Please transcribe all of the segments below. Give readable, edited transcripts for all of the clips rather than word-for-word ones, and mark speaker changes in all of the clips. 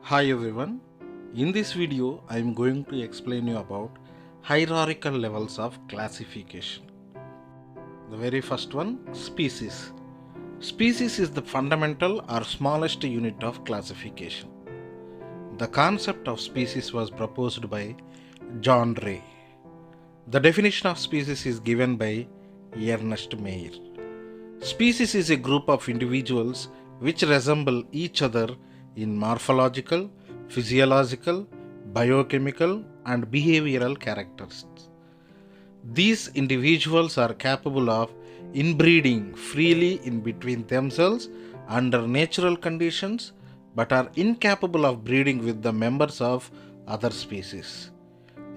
Speaker 1: Hi everyone. In this video, I am going to explain you about hierarchical levels of classification. The very first one, species. Species is the fundamental or smallest unit of classification. The concept of species was proposed by John Ray. The definition of species is given by Ernest Mayr. Species is a group of individuals which resemble each other in morphological, physiological, biochemical, and behavioral characteristics. These individuals are capable of inbreeding freely in between themselves under natural conditions but are incapable of breeding with the members of other species.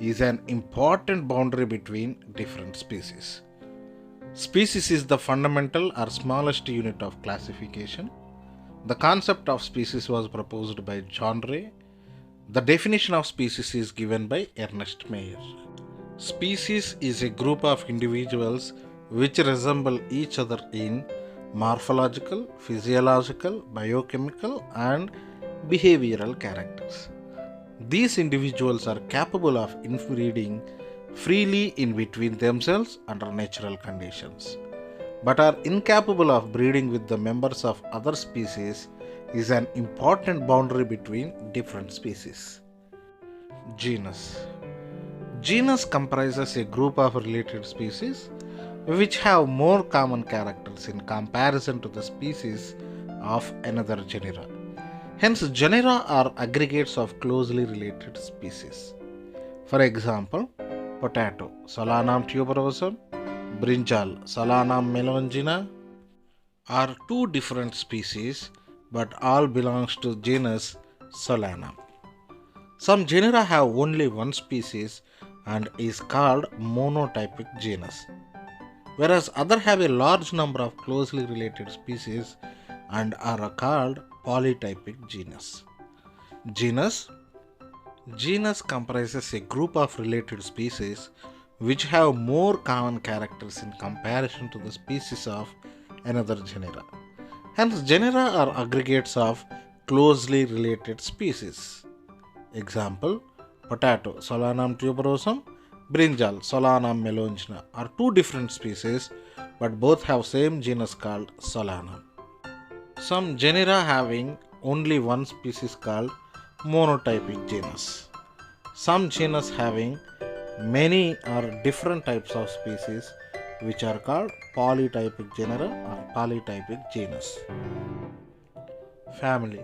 Speaker 1: Is an important boundary between different species. Species is the fundamental or smallest unit of classification. The concept of species was proposed by John Ray. The definition of species is given by Ernest Mayr. Species is a group of individuals which resemble each other in morphological, physiological, biochemical, and behavioral characters. These individuals are capable of inbreeding freely in between themselves under natural conditions, but are incapable of breeding with the members of other species is an important boundary between different species. Genus. Genus comprises a group of related species which have more common characters in comparison to the species of another genera. Hence, genera are aggregates of closely related species. For example, potato, Solanum tuberosum, brinjal, Solanum melongena, are two different species but all belongs to genus Solanum. Some genera have only one species and is called monotypic genus, whereas others have a large number of closely related species and are called polytypic genus. Genus comprises a group of related species which have more common characters in comparison to the species of another genera. Hence, genera are aggregates of closely related species. Example, potato, Solanum tuberosum, brinjal, Solanum melongena are two different species but both have same genus called Solanum. Some genera having only one species called monotypic genus. Some genus having many or different types of species which are called polytypic genera or polytypic genus. Family.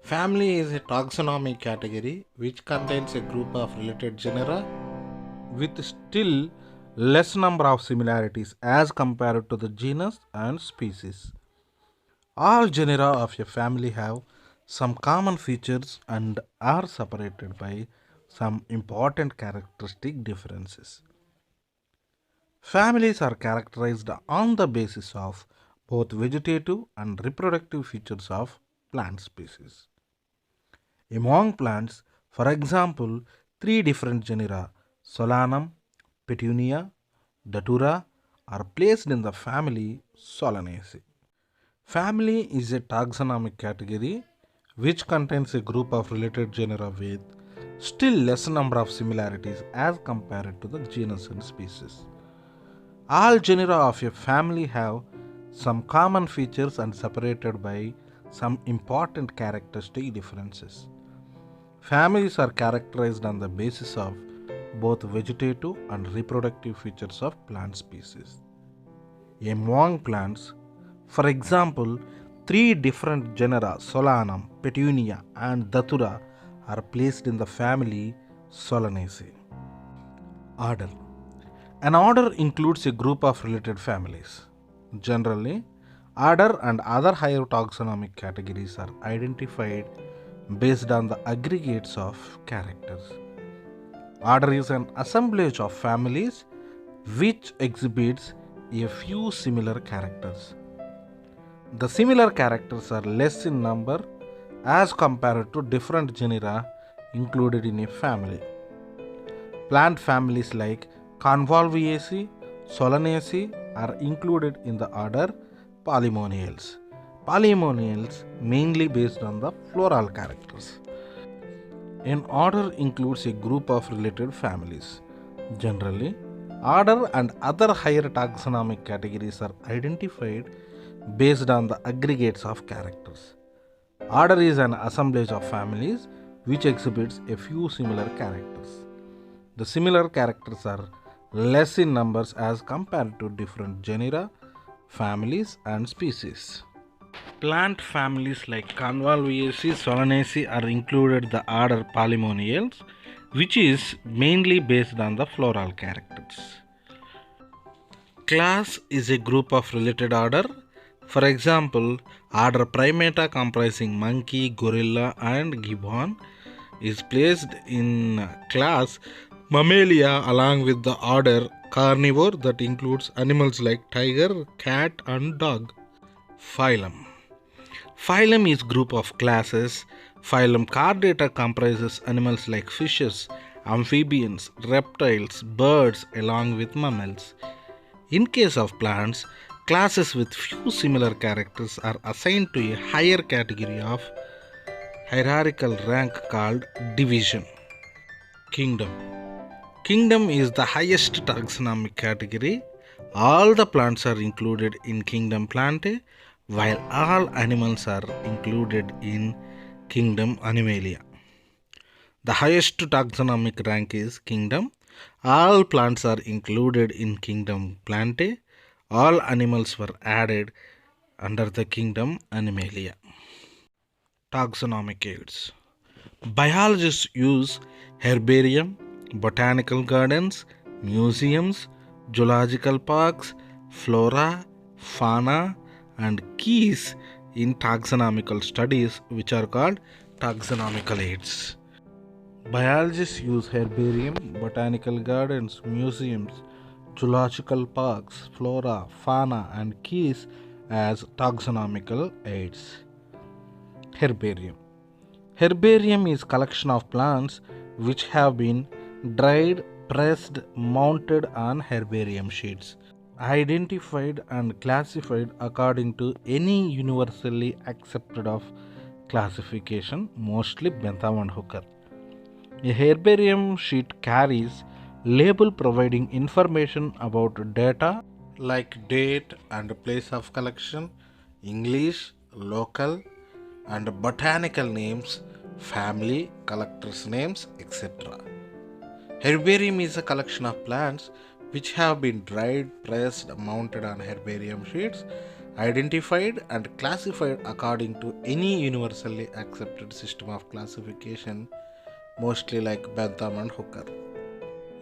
Speaker 1: Family is a taxonomic category which contains a group of related genera with still less number of similarities as compared to the genus and species. All genera of a family have some common features and are separated by some important characteristic differences. Families are characterized on the basis of both vegetative and reproductive features of plant species. Among plants, for example, three different genera, Solanum, Petunia, Datura, are placed in the family Solanaceae. Family is a taxonomic category which contains a group of related genera with still less number of similarities as compared to the genus and species. All genera of a family have some common features and separated by some important characteristic differences. Families are characterized on the basis of both vegetative and reproductive features of plant species. Among plants, for example, three different genera Solanum, Petunia, and Datura are placed in the family Solanaceae. Order. An order includes a group of related families. Generally, order and other higher taxonomic categories are identified based on the aggregates of characters. Order is an assemblage of families which exhibits a few similar characters. The similar characters are less in number as compared to different genera included in a family. Plant families like Convolvulaceae, Solanaceae are included in the order Polemoniales. Polemoniales mainly based on the floral characters. An order includes a group of related families. Generally, order and other higher taxonomic categories are identified based on the aggregates of characters. Order is an assemblage of families which exhibits a few similar characters. The similar characters are less in numbers as compared to different genera, families, and species. Plant families like Convolvulaceae, Solanaceae are included the order Polemoniales, which is mainly based on the floral characters. Class is a group of related order. For example, order Primata comprising monkey, gorilla, and gibbon is placed in class Mammalia along with the order Carnivore that includes animals like tiger, cat, and dog. Phylum. Phylum is group of classes. Phylum Chordata comprises animals like fishes, amphibians, reptiles, birds along with mammals. In case of plants, classes with few similar characters are assigned to a higher category of hierarchical rank called division. Kingdom. Kingdom is the highest taxonomic category. All the plants are included in Kingdom Plantae, while all animals are included in Kingdom Animalia. The highest taxonomic rank is Kingdom. All plants are included in Kingdom Plantae. All animals were added under the Kingdom Animalia. Taxonomic aids. Biologists use herbarium, botanical gardens, museums, zoological parks, flora, fauna, and keys in taxonomical studies, which are called taxonomical aids. Biologists use herbarium, botanical gardens, museums, zoological parks, flora, fauna, and keys as taxonomical aids. Herbarium. Herbarium is collection of plants which have been dried, pressed, mounted on herbarium sheets, identified and classified according to any universally accepted of classification, mostly Bentham and Hooker. A herbarium sheet carries label providing information about data like date and place of collection, English, local, and botanical names, family, collectors' names, etc. Herbarium is a collection of plants which have been dried, pressed, mounted on herbarium sheets, identified and classified according to any universally accepted system of classification, mostly like Bentham and Hooker.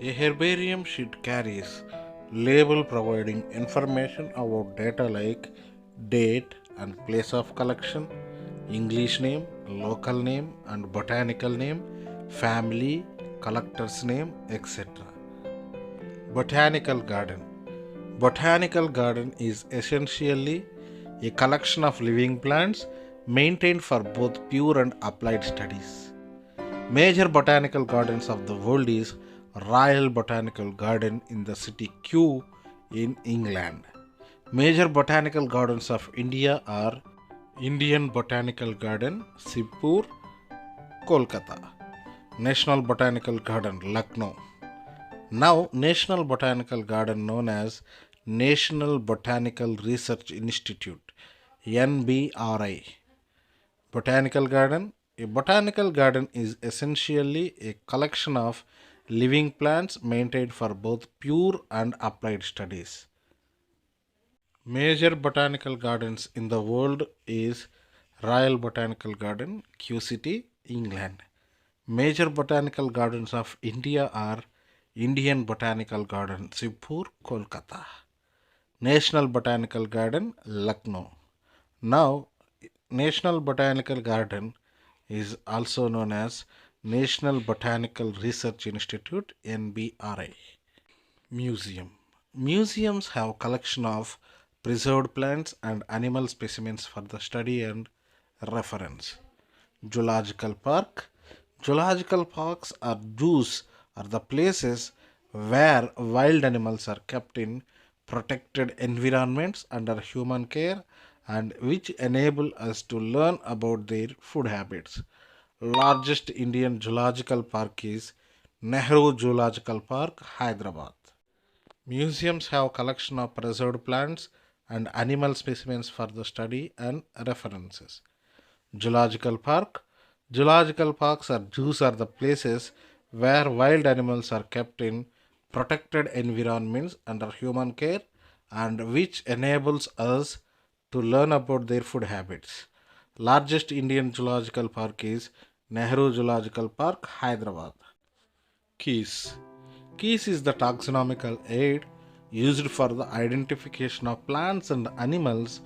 Speaker 1: A herbarium sheet carries label providing information about data like date and place of collection, English name, local name, and botanical name, family, collector's name, etc. Botanical garden. Botanical garden is essentially a collection of living plants maintained for both pure and applied studies. Major botanical gardens of the world is Royal Botanical Garden in the city Kew in England. Major botanical gardens of India are Indian Botanical Garden, Sibpur, Kolkata. National Botanical Garden, Lucknow. Now, National Botanical Garden known as National Botanical Research Institute, NBRI. Botanical Garden. A botanical garden is essentially a collection of living plants maintained for both pure and applied studies. Major botanical gardens in the world is Royal Botanical Garden, Kew City, England. Major botanical gardens of India are Indian Botanical Garden, Sibpur, Kolkata. National Botanical Garden, Lucknow. Now, National Botanical Garden is also known as National Botanical Research Institute, NBRI. Museum. Museums have collection of preserved plants and animal specimens for the study and reference. Zoological Park. Zoological parks or zoos are the places where wild animals are kept in protected environments under human care and which enable us to learn about their food habits. Largest Indian zoological park is Nehru Zoological Park, Hyderabad. Museums have collection of preserved plants and animal specimens for the study and references. Zoological Park. Zoological parks or zoos are the places where wild animals are kept in protected environments under human care and which enables us to learn about their food habits. Largest Indian zoological park is Nehru Zoological Park, Hyderabad. Keys. Keys is the taxonomical aid used for the identification of plants and animals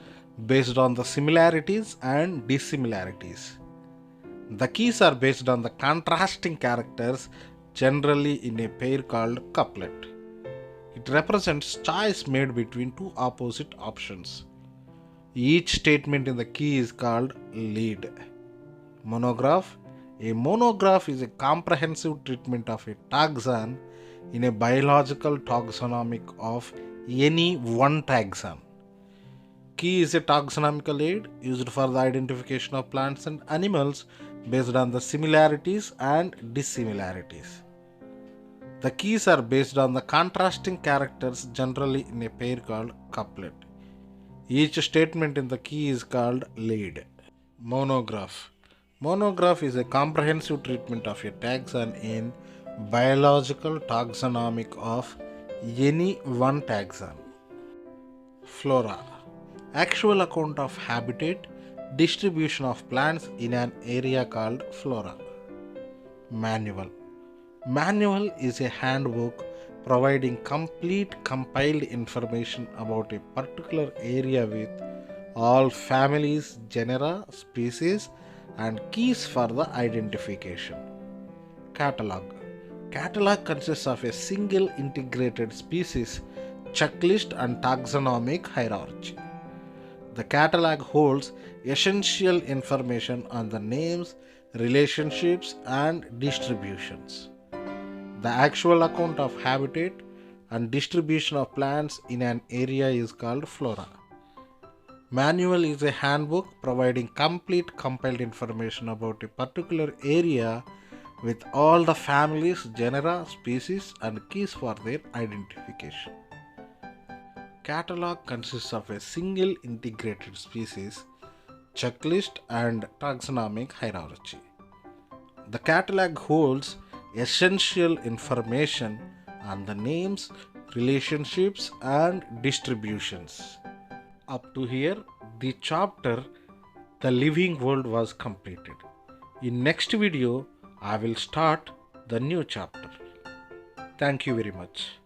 Speaker 1: based on the similarities and dissimilarities. The keys are based on the contrasting characters, generally in a pair called couplet. It represents choice made between two opposite options. Each statement in the key is called lead. Monograph. A monograph is a comprehensive treatment of a taxon in a biological taxonomic of any one taxon. Key is a taxonomical aid used for the identification of plants and animals based on the similarities and dissimilarities. The keys are based on the contrasting characters, generally in a pair called couplet. Each statement in the key is called lead. Monograph. Monograph is a comprehensive treatment of a taxon in biological taxonomic of any one taxon. Flora. Actual account of habitat, distribution of plants in an area called flora. Manual. Manual is a handbook providing complete compiled information about a particular area with all families, genera, species, and keys for the identification. Catalog. Catalog consists of a single integrated species checklist and taxonomic hierarchy. The catalog holds essential information on the names, relationships, and distributions. The actual account of habitat and distribution of plants in an area is called flora. Manual is a handbook providing complete compiled information about a particular area with all the families, genera, species, and keys for their identification. Catalog consists of a single integrated species, checklist, and taxonomic hierarchy. The catalog holds essential information on the names, relationships, and distributions. Up to here, the chapter The Living World was completed. In next video, I will start the new chapter. Thank you very much.